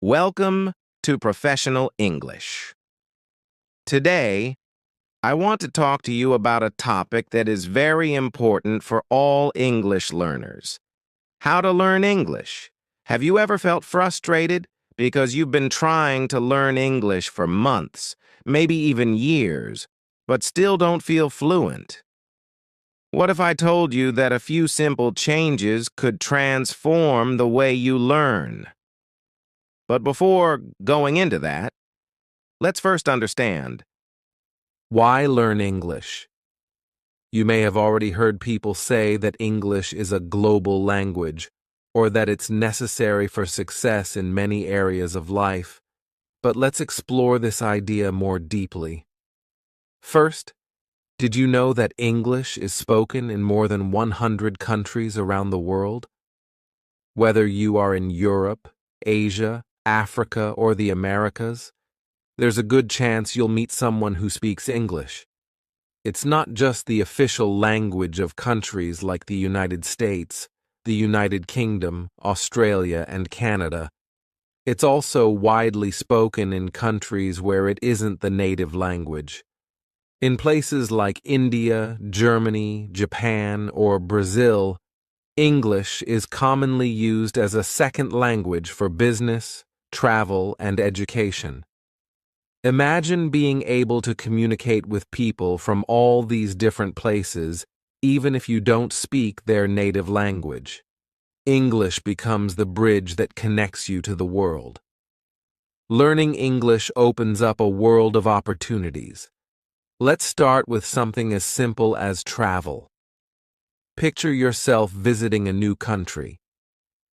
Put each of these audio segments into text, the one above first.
Welcome to Professional English. Today, I want to talk to you about a topic that is very important for all English learners. How to learn English. Have you ever felt frustrated because you've been trying to learn English for months, maybe even years, but still don't feel fluent? What if I told you that a few simple changes could transform the way you learn? But before going into that, let's first understand. Why learn English? You may have already heard people say that English is a global language, or that it's necessary for success in many areas of life. But let's explore this idea more deeply. First, did you know that English is spoken in more than 100 countries around the world? Whether you are in Europe, Asia, Africa, or the Americas, there's a good chance you'll meet someone who speaks English. It's not just the official language of countries like the United States, the United Kingdom, Australia, and Canada. It's also widely spoken in countries where it isn't the native language. In places like India, Germany, Japan, or Brazil, English is commonly used as a second language for business, travel, and education. Imagine being able to communicate with people from all these different places, even if you don't speak their native language. English becomes the bridge that connects you to the world. Learning English opens up a world of opportunities. Let's start with something as simple as travel. Picture yourself visiting a new country.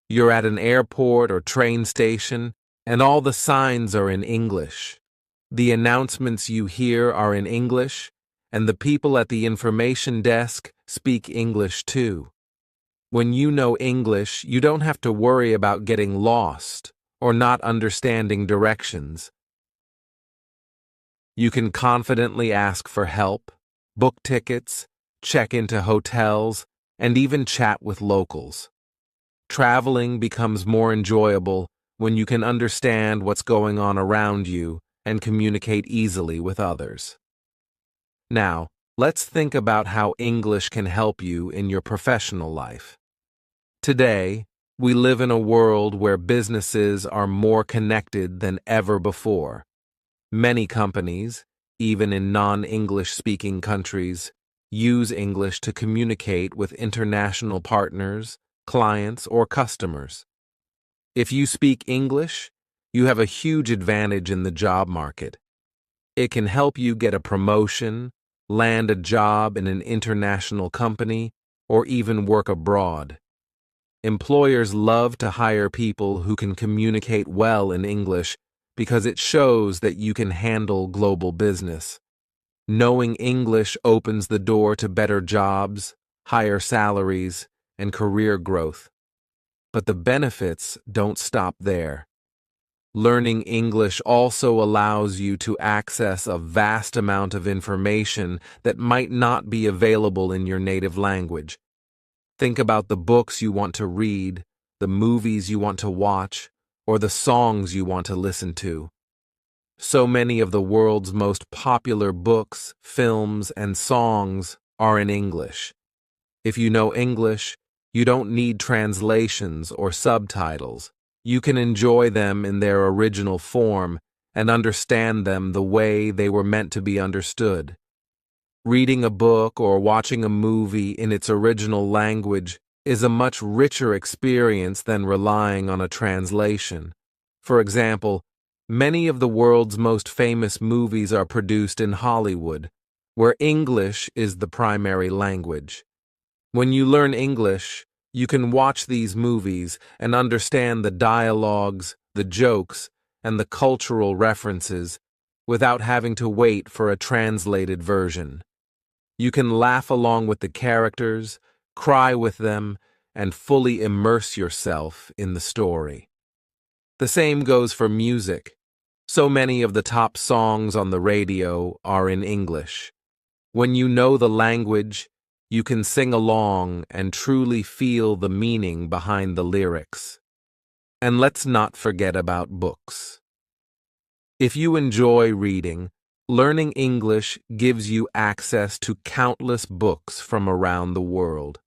You're at an airport or train station, and all the signs are in English. The announcements you hear are in English, and the people at the information desk speak English too. When you know English, you don't have to worry about getting lost or not understanding directions. You can confidently ask for help, book tickets, check into hotels, and even chat with locals. Traveling becomes more enjoyable when you can understand what's going on around you and communicate easily with others. Now, let's think about how English can help you in your professional life. Today, we live in a world where businesses are more connected than ever before. Many companies, even in non-English speaking countries, use English to communicate with international partners, clients, or customers. If you speak English, you have a huge advantage in the job market. It can help you get a promotion, land a job in an international company, or even work abroad. Employers love to hire people who can communicate well in English because it shows that you can handle global business. Knowing English opens the door to better jobs, higher salaries, and career growth. But the benefits don't stop there. Learning English also allows you to access a vast amount of information that might not be available in your native language. Think about the books you want to read, the movies you want to watch, or the songs you want to listen to. So many of the world's most popular books, films, and songs are in English. If you know English, you don't need translations or subtitles. You can enjoy them in their original form and understand them the way they were meant to be understood. Reading a book or watching a movie in its original language is a much richer experience than relying on a translation. For example, many of the world's most famous movies are produced in Hollywood, where English is the primary language. When you learn English, you can watch these movies and understand the dialogues, the jokes, and the cultural references without having to wait for a translated version. You can laugh along with the characters, cry with them, and fully immerse yourself in the story. The same goes for music. So many of the top songs on the radio are in English. When you know the language, you can sing along and truly feel the meaning behind the lyrics. And let's not forget about books. If you enjoy reading, learning English gives you access to countless books from around the world.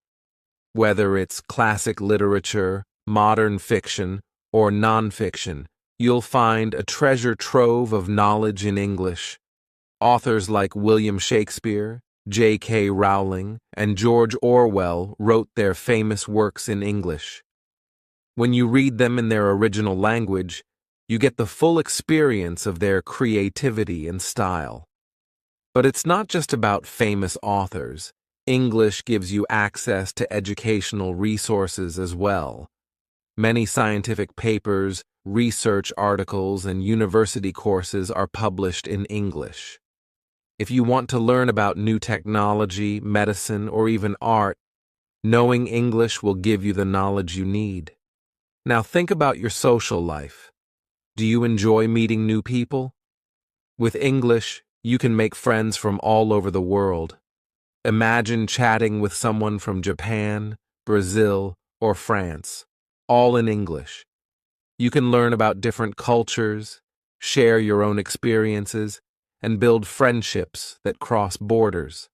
Whether it's classic literature, modern fiction, or nonfiction, you'll find a treasure trove of knowledge in English. Authors like William Shakespeare, J.K. Rowling, and George Orwell wrote their famous works in English. When you read them in their original language, you get the full experience of their creativity and style. But it's not just about famous authors. English gives you access to educational resources as well. Many scientific papers, research articles, and university courses are published in English. If you want to learn about new technology, medicine, or even art, knowing English will give you the knowledge you need. Now think about your social life. Do you enjoy meeting new people? With English, you can make friends from all over the world. Imagine chatting with someone from Japan, Brazil, or France, all in English. You can learn about different cultures, share your own experiences, and build friendships that cross borders.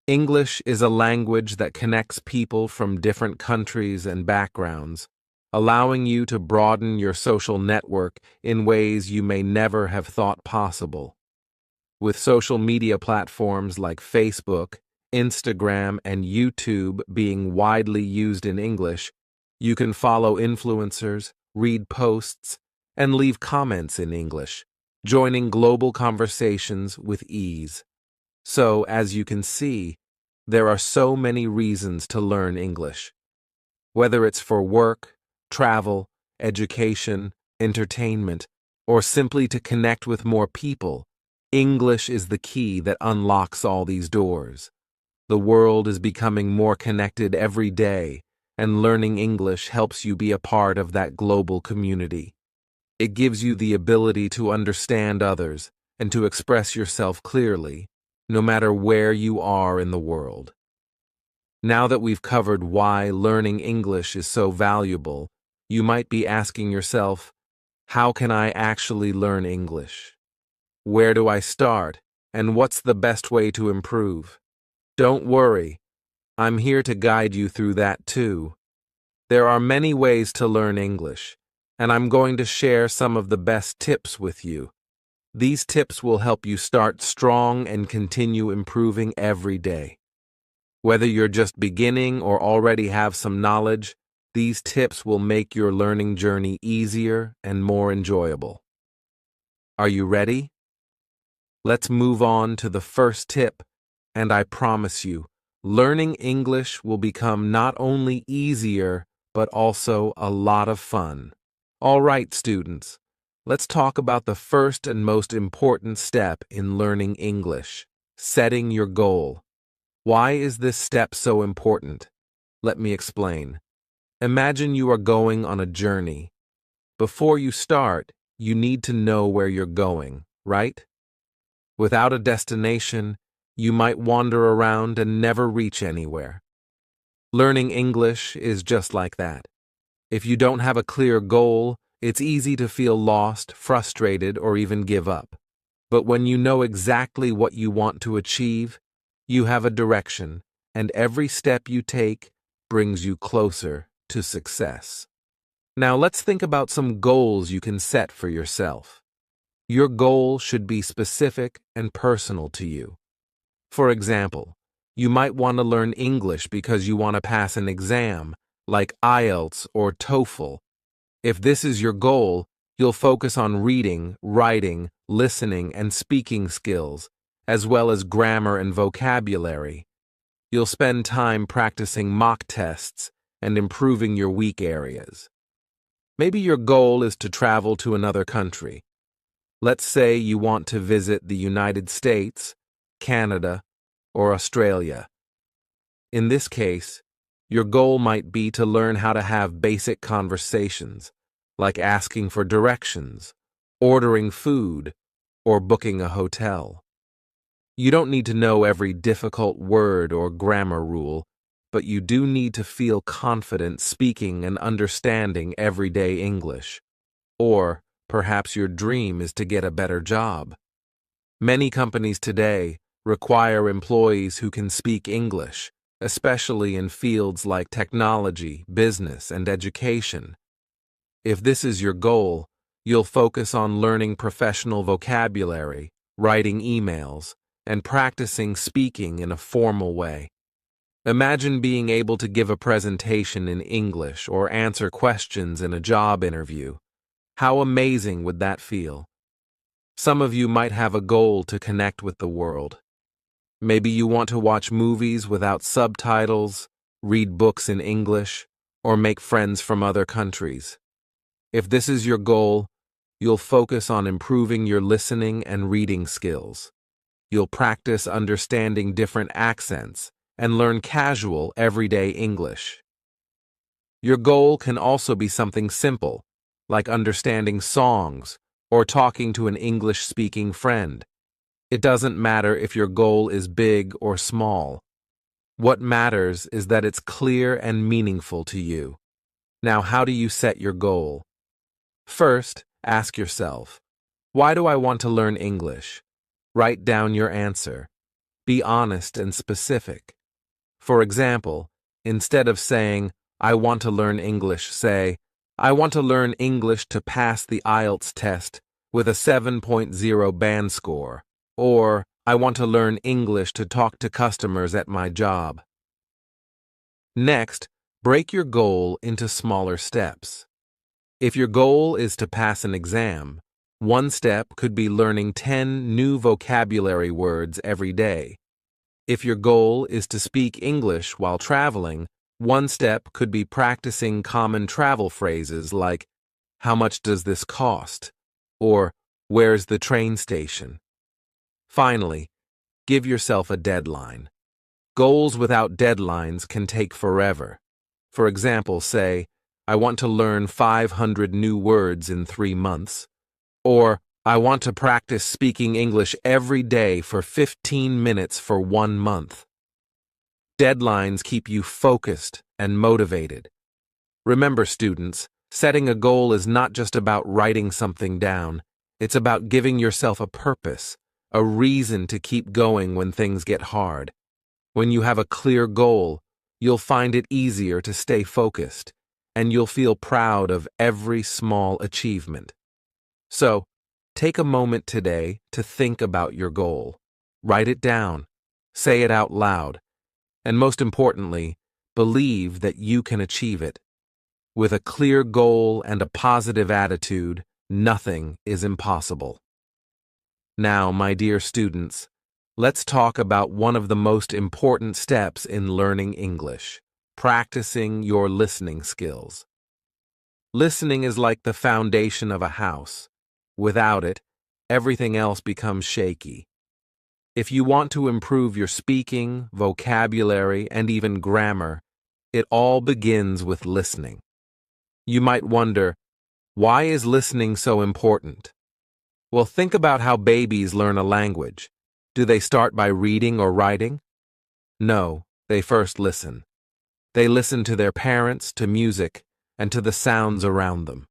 English is a language that connects people from different countries and backgrounds, allowing you to broaden your social network in ways you may never have thought possible. With social media platforms like Facebook, Instagram, and YouTube being widely used in English, you can follow influencers, read posts, and leave comments in English, joining global conversations with ease. So, as you can see, there are so many reasons to learn English. Whether it's for work, travel, education, entertainment, or simply to connect with more people, English is the key that unlocks all these doors. The world is becoming more connected every day, and learning English helps you be a part of that global community. It gives you the ability to understand others and to express yourself clearly, no matter where you are in the world. Now that we've covered why learning English is so valuable, you might be asking yourself, how can I actually learn English? Where do I start, and what's the best way to improve? Don't worry, I'm here to guide you through that too. There are many ways to learn English, and I'm going to share some of the best tips with you. These tips will help you start strong and continue improving every day. Whether you're just beginning or already have some knowledge, these tips will make your learning journey easier and more enjoyable. Are you ready? Let's move on to the first tip, and I promise you, learning English will become not only easier, but also a lot of fun. All right, students, let's talk about the first and most important step in learning English, setting your goal. Why is this step so important? Let me explain. Imagine you are going on a journey. Before you start, you need to know where you're going, right? Without a destination, you might wander around and never reach anywhere. Learning English is just like that. If you don't have a clear goal, it's easy to feel lost, frustrated, or even give up. But when you know exactly what you want to achieve, you have a direction, and every step you take brings you closer to success. Now let's think about some goals you can set for yourself. Your goal should be specific and personal to you. For example, you might want to learn English because you want to pass an exam, like IELTS or TOEFL. If this is your goal, you'll focus on reading, writing, listening, and speaking skills, as well as grammar and vocabulary. You'll spend time practicing mock tests and improving your weak areas. Maybe your goal is to travel to another country. Let's say you want to visit the United States, Canada, or Australia. In this case, your goal might be to learn how to have basic conversations, like asking for directions, ordering food, or booking a hotel. You don't need to know every difficult word or grammar rule, but you do need to feel confident speaking and understanding everyday English. Or perhaps your dream is to get a better job. Many companies today require employees who can speak English, especially in fields like technology, business, and education. If this is your goal, you'll focus on learning professional vocabulary, writing emails, and practicing speaking in a formal way. Imagine being able to give a presentation in English or answer questions in a job interview. How amazing would that feel? Some of you might have a goal to connect with the world. Maybe you want to watch movies without subtitles, read books in English, or make friends from other countries. If this is your goal, you'll focus on improving your listening and reading skills. You'll practice understanding different accents and learn casual, everyday English. Your goal can also be something simple, like understanding songs or talking to an English-speaking friend. It doesn't matter if your goal is big or small. What matters is that it's clear and meaningful to you. Now, how do you set your goal? First, ask yourself, why do I want to learn English? Write down your answer. Be honest and specific. For example, instead of saying, I want to learn English, say, I want to learn English to pass the IELTS test with a 7.0 band score, or I want to learn English to talk to customers at my job. Next, break your goal into smaller steps. If your goal is to pass an exam, one step could be learning 10 new vocabulary words every day. If your goal is to speak English while traveling, one step could be practicing common travel phrases like, how much does this cost? Or, where's the train station? Finally, give yourself a deadline. Goals without deadlines can take forever. For example, say, I want to learn 500 new words in 3 months. Or, I want to practice speaking English every day for 15 minutes for 1 month. Deadlines keep you focused and motivated. Remember, students, setting a goal is not just about writing something down. It's about giving yourself a purpose, a reason to keep going when things get hard. When you have a clear goal, you'll find it easier to stay focused, and you'll feel proud of every small achievement. So, take a moment today to think about your goal. Write it down, say it out loud, and most importantly, believe that you can achieve it. With a clear goal and a positive attitude, nothing is impossible. Now, my dear students, let's talk about one of the most important steps in learning English: practicing your listening skills. Listening is like the foundation of a house. Without it, everything else becomes shaky. If you want to improve your speaking, vocabulary, and even grammar, it all begins with listening. You might wonder, why is listening so important? Well, think about how babies learn a language. Do they start by reading or writing? No, they first listen. They listen to their parents, to music, and to the sounds around them.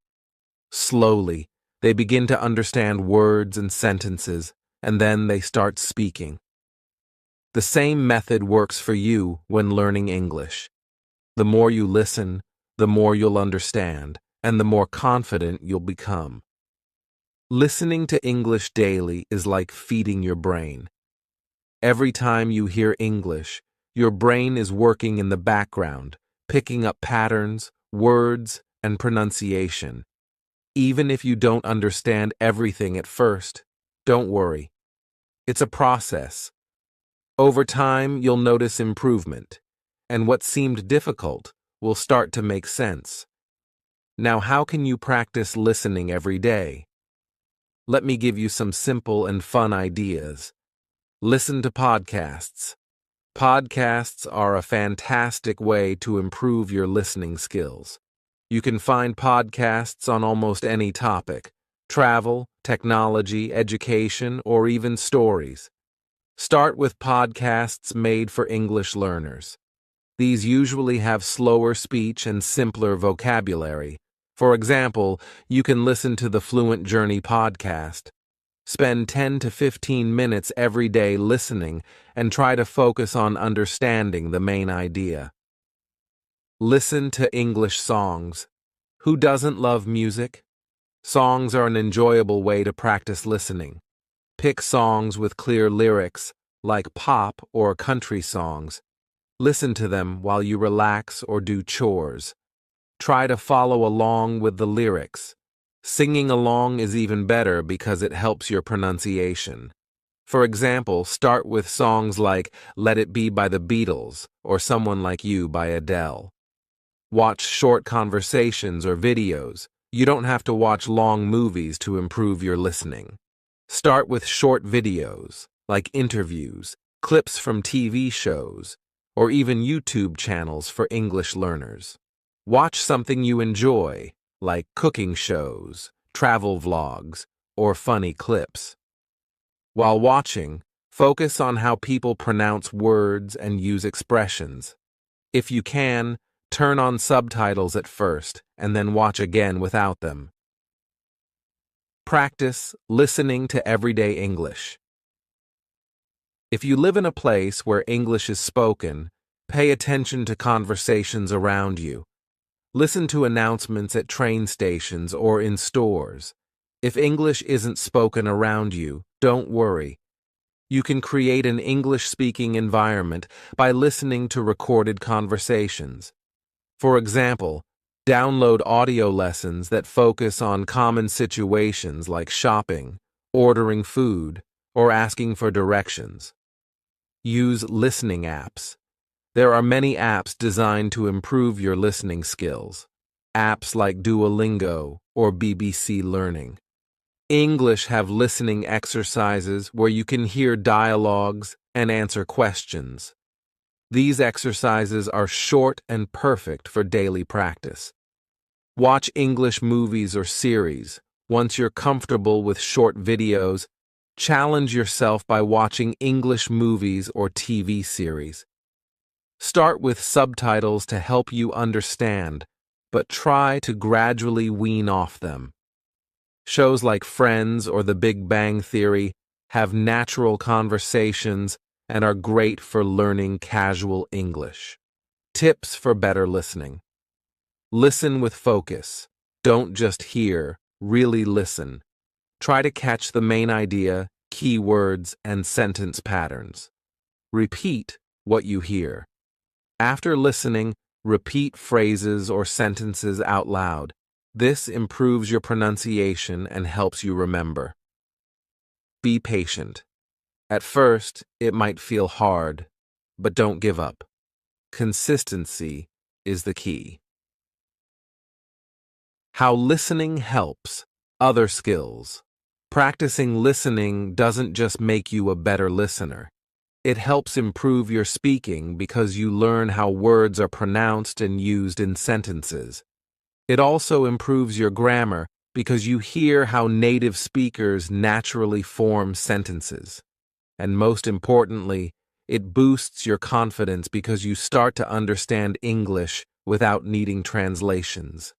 Slowly, they begin to understand words and sentences, and then they start speaking. The same method works for you when learning English. The more you listen, the more you'll understand, and the more confident you'll become. Listening to English daily is like feeding your brain. Every time you hear English, your brain is working in the background, picking up patterns, words, and pronunciation. Even if you don't understand everything at first, don't worry. It's a process. Over time, you'll notice improvement, and what seemed difficult will start to make sense. Now, how can you practice listening every day? Let me give you some simple and fun ideas. Listen to podcasts. Podcasts are a fantastic way to improve your listening skills. You can find podcasts on almost any topic: travel, technology, education, or even stories. Start with podcasts made for English learners. These usually have slower speech and simpler vocabulary. For example, you can listen to the Fluent Journey podcast. Spend 10 to 15 minutes every day listening and try to focus on understanding the main idea. Listen to English songs. Who doesn't love music? Songs are an enjoyable way to practice listening. Pick songs with clear lyrics, like pop or country songs. Listen to them while you relax or do chores. Try to follow along with the lyrics. Singing along is even better because it helps your pronunciation. For example, start with songs like Let It Be by the Beatles or Someone Like You by Adele. Watch short conversations or videos. You don't have to watch long movies to improve your listening. Start with short videos, like interviews, clips from TV shows, or even YouTube channels for English learners. Watch something you enjoy, like cooking shows, travel vlogs, or funny clips. While watching, focus on how people pronounce words and use expressions. If you can, turn on subtitles at first and then watch again without them. Practice listening to everyday English. If you live in a place where English is spoken, pay attention to conversations around you. Listen to announcements at train stations or in stores. If English isn't spoken around you, don't worry. You can create an English-speaking environment by listening to recorded conversations. For example, download audio lessons that focus on common situations like shopping, ordering food, or asking for directions. Use listening apps. There are many apps designed to improve your listening skills. Apps like Duolingo or BBC Learning. English have listening exercises where you can hear dialogues and answer questions. These exercises are short and perfect for daily practice. Watch English movies or series. Once you're comfortable with short videos, challenge yourself by watching English movies or TV series. Start with subtitles to help you understand, but try to gradually wean off them. Shows like Friends or The Big Bang Theory have natural conversations and are great for learning casual English. Tips for better listening. Listen with focus. Don't just hear, really listen. Try to catch the main idea, keywords, and sentence patterns. Repeat what you hear. After listening, repeat phrases or sentences out loud. This improves your pronunciation and helps you remember. Be patient. At first, it might feel hard, but don't give up. Consistency is the key. How listening helps. Other skills. Practicing listening doesn't just make you a better listener. It helps improve your speaking because you learn how words are pronounced and used in sentences. It also improves your grammar because you hear how native speakers naturally form sentences. And most importantly, it boosts your confidence because you start to understand English without needing translations.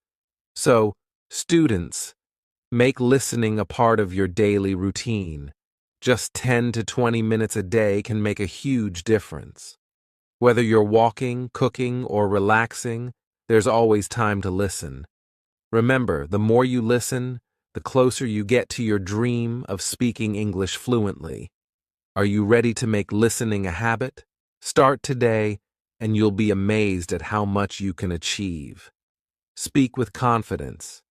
So, students, make listening a part of your daily routine. Just 10 to 20 minutes a day can make a huge difference. Whether you're walking, cooking, or relaxing, there's always time to listen. Remember, the more you listen, the closer you get to your dream of speaking English fluently. Are you ready to make listening a habit? Start today, and you'll be amazed at how much you can achieve. Speak with confidence.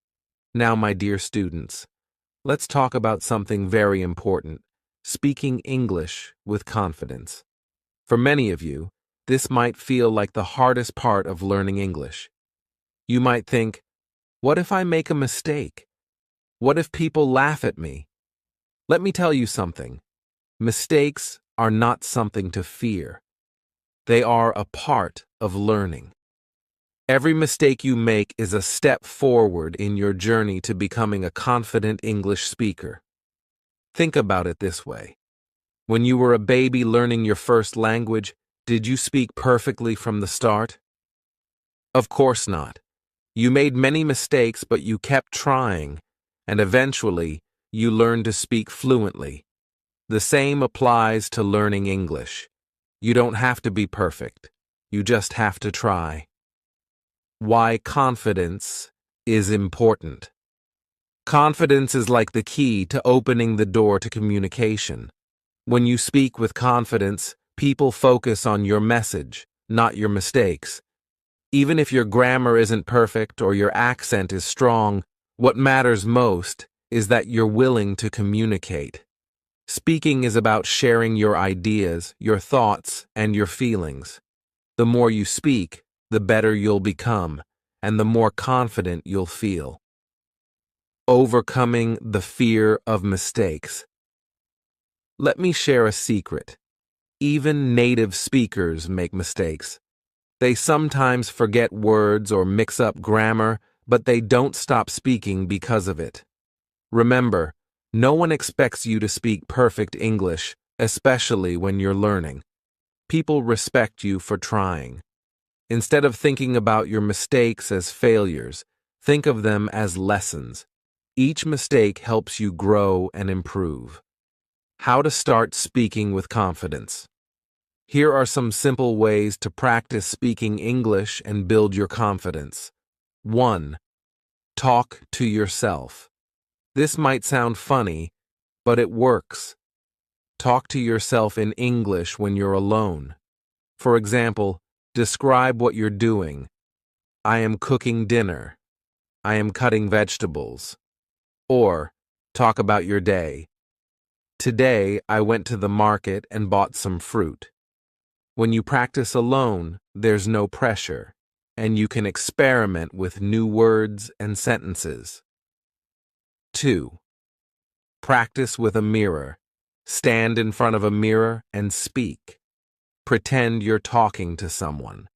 Now, my dear students, let's talk about something very important: speaking English with confidence. For many of you, this might feel like the hardest part of learning English. You might think, what if I make a mistake? What if people laugh at me? Let me tell you something. Mistakes are not something to fear. They are a part of learning. Every mistake you make is a step forward in your journey to becoming a confident English speaker. Think about it this way. When you were a baby learning your first language, Did you speak perfectly from the start? Of course not. You made many mistakes, but you kept trying, and eventually, you learned to speak fluently. The same applies to learning English. You don't have to be perfect. You just have to try. Why confidence is important. Confidence is like the key to opening the door to communication. When you speak with confidence, people focus on your message, not your mistakes. Even if your grammar isn't perfect or your accent is strong, what matters most is that you're willing to communicate. Speaking is about sharing your ideas, your thoughts, and your feelings. The more you speak, the better you'll become, and the more confident you'll feel. Overcoming the fear of mistakes. Let me share a secret. Even native speakers make mistakes. They sometimes forget words or mix up grammar, but they don't stop speaking because of it. Remember, no one expects you to speak perfect English, especially when you're learning. People respect you for trying. Instead of thinking about your mistakes as failures, think of them as lessons. Each mistake helps you grow and improve. How to start speaking with confidence. Here are some simple ways to practice speaking English and build your confidence. 1. Talk to yourself. This might sound funny, but it works. Talk to yourself in English when you're alone. For example, describe what you're doing. I am cooking dinner. I am cutting vegetables. Or, talk about your day. Today, I went to the market and bought some fruit. When you practice alone, there's no pressure, and you can experiment with new words and sentences. 2. Practice with a mirror. Stand in front of a mirror and speak. Pretend you're talking to someone.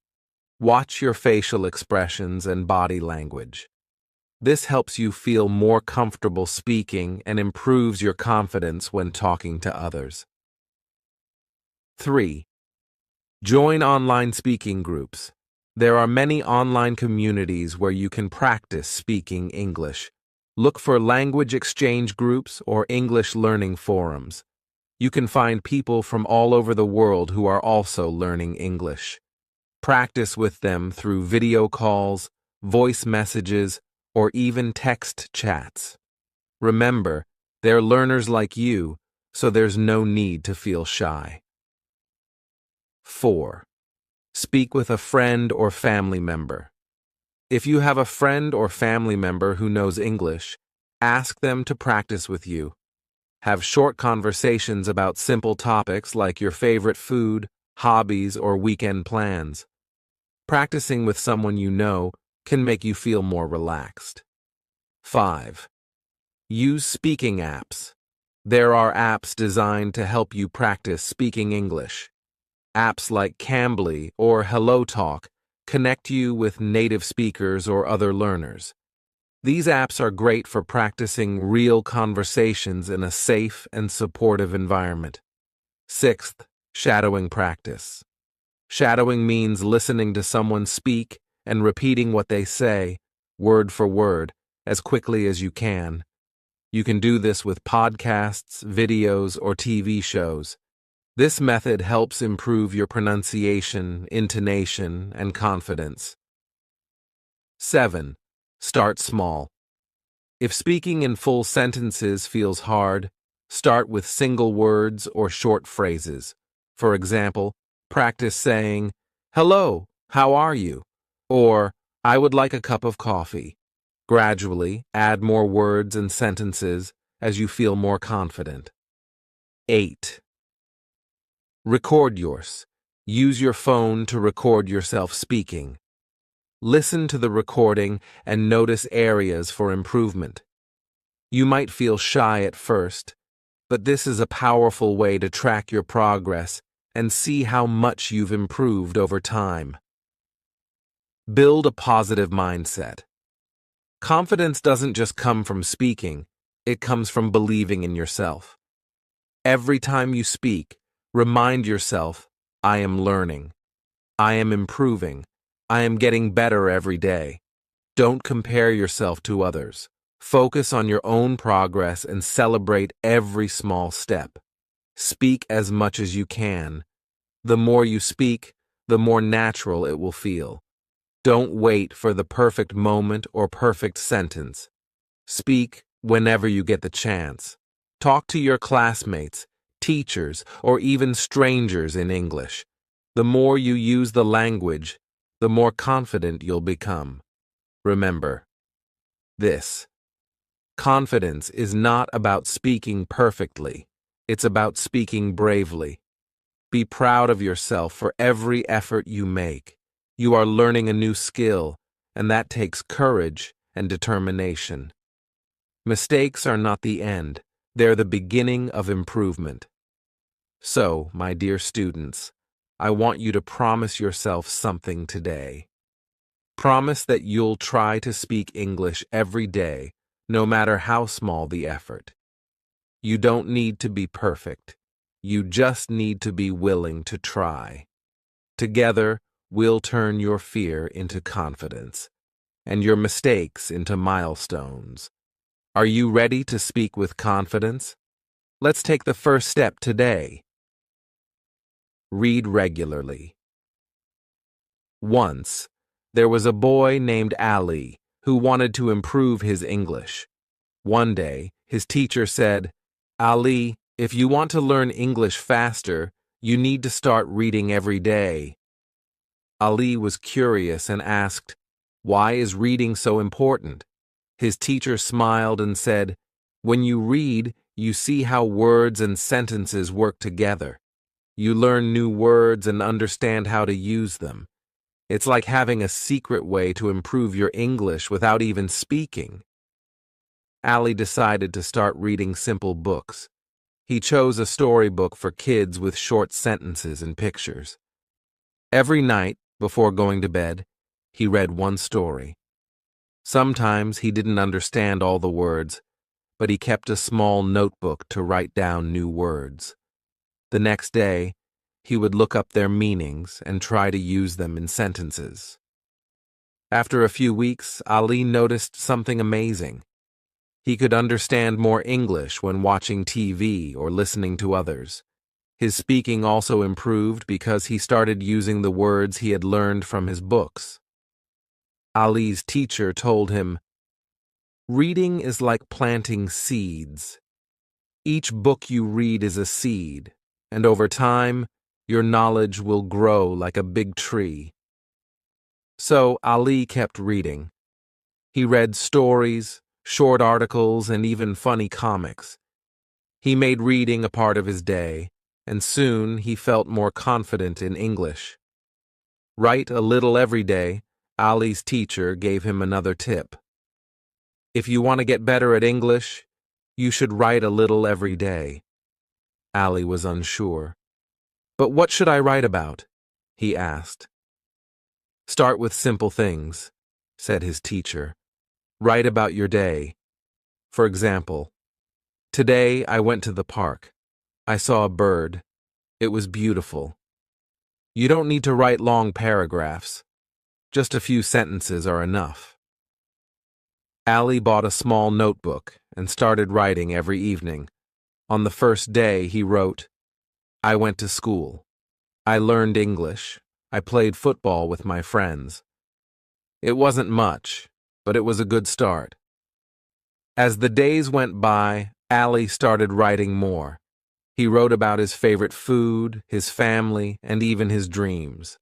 Watch your facial expressions and body language. This helps you feel more comfortable speaking and improves your confidence when talking to others. 3. Join online speaking groups. There are many online communities where you can practice speaking English. Look for language exchange groups or English learning forums. You can find people from all over the world who are also learning English. Practice with them through video calls, voice messages, or even text chats. Remember, they're learners like you, so there's no need to feel shy. 4. Speak with a friend or family member. If you have a friend or family member who knows English, ask them to practice with you. Have short conversations about simple topics like your favorite food, hobbies, or weekend plans. Practicing with someone you know can make you feel more relaxed. 5. Use speaking apps. There are apps designed to help you practice speaking English. Apps like Cambly or HelloTalk connect you with native speakers or other learners. These apps are great for practicing real conversations in a safe and supportive environment. 6th, shadowing practice. Shadowing means listening to someone speak and repeating what they say, word for word, as quickly as you can. You can do this with podcasts, videos, or TV shows. This method helps improve your pronunciation, intonation, and confidence. 7. Start small. If speaking in full sentences feels hard, start with single words or short phrases. For example, practice saying, "Hello, how are you?" or "I would like a cup of coffee." Gradually, add more words and sentences as you feel more confident. 8. Record yours. Use your phone to record yourself speaking. Listen to the recording and notice areas for improvement. You might feel shy at first, but this is a powerful way to track your progress and see how much you've improved over time. Build a positive mindset. Confidence doesn't just come from speaking, it comes from believing in yourself. Every time you speak, remind yourself I am learning. I am improving. I am getting better every day. Don't compare yourself to others. Focus on your own progress and celebrate every small step. Speak as much as you can. The more you speak, the more natural it will feel. Don't wait for the perfect moment or perfect sentence. Speak whenever you get the chance. Talk to your classmates, teachers, or even strangers in English. The more you use the language, the more confident you'll become. Remember this: confidence is not about speaking perfectly. It's about speaking bravely. Be proud of yourself for every effort you make. You are learning a new skill, and that takes courage and determination. Mistakes are not the end. They're the beginning of improvement. So, my dear students, I want you to promise yourself something today. Promise that you'll try to speak English every day, no matter how small the effort. You don't need to be perfect. You just need to be willing to try. Together, we'll turn your fear into confidence, and your mistakes into milestones. Are you ready to speak with confidence? Let's take the first step today. Read regularly. Once, there was a boy named Ali who wanted to improve his English. One day, his teacher said, "Ali, if you want to learn English faster, you need to start reading every day." Ali was curious and asked, "Why is reading so important?" His teacher smiled and said, "When you read, you see how words and sentences work together. You learn new words and understand how to use them. It's like having a secret way to improve your English without even speaking." Ali decided to start reading simple books. He chose a storybook for kids with short sentences and pictures. Every night, before going to bed, he read one story. Sometimes he didn't understand all the words, but he kept a small notebook to write down new words. The next day, he would look up their meanings and try to use them in sentences. After a few weeks, Ali noticed something amazing. He could understand more English when watching TV or listening to others. His speaking also improved because he started using the words he had learned from his books. Ali's teacher told him, "Reading is like planting seeds. Each book you read is a seed, and over time, your knowledge will grow like a big tree." So Ali kept reading. He read stories, short articles, and even funny comics. He made reading a part of his day, and soon he felt more confident in English. Write a little every day. Ali's teacher gave him another tip. If you want to get better at English, you should write a little every day. Ali was unsure. "But what should I write about?" he asked. "Start with simple things," said his teacher. "Write about your day. For example, today I went to the park. I saw a bird. It was beautiful." You don't need to write long paragraphs. Just a few sentences are enough. Ali bought a small notebook and started writing every evening. On the first day, he wrote, "I went to school. I learned English. I played football with my friends." It wasn't much, but it was a good start. As the days went by, Ali started writing more. He wrote about his favorite food, his family, and even his dreams.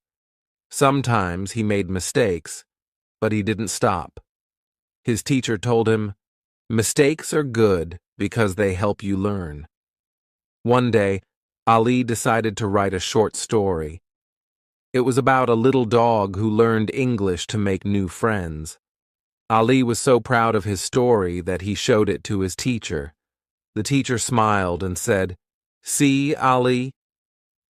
Sometimes he made mistakes, but he didn't stop. His teacher told him, "Mistakes are good because they help you learn." One day, Ali decided to write a short story. It was about a little dog who learned English to make new friends. Ali was so proud of his story that he showed it to his teacher. The teacher smiled and said, "See, Ali,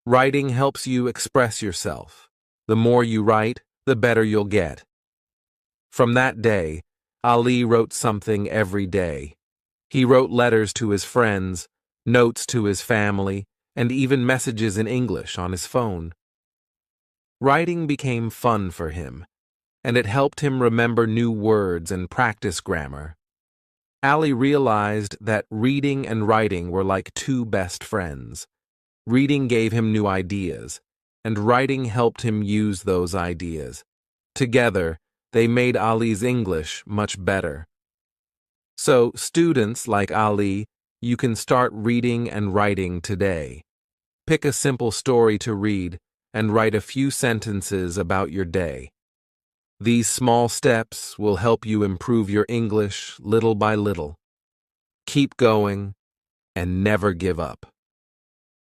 writing helps you express yourself. The more you write, the better you'll get." From that day, Ali wrote something every day. He wrote letters to his friends, notes to his family, and even messages in English on his phone. Writing became fun for him, and it helped him remember new words and practice grammar. Ali realized that reading and writing were like two best friends. Reading gave him new ideas, and writing helped him use those ideas. Together, they made Ali's English much better. So, students like Ali, you can start reading and writing today. Pick a simple story to read and write a few sentences about your day. These small steps will help you improve your English little by little. Keep going and never give up.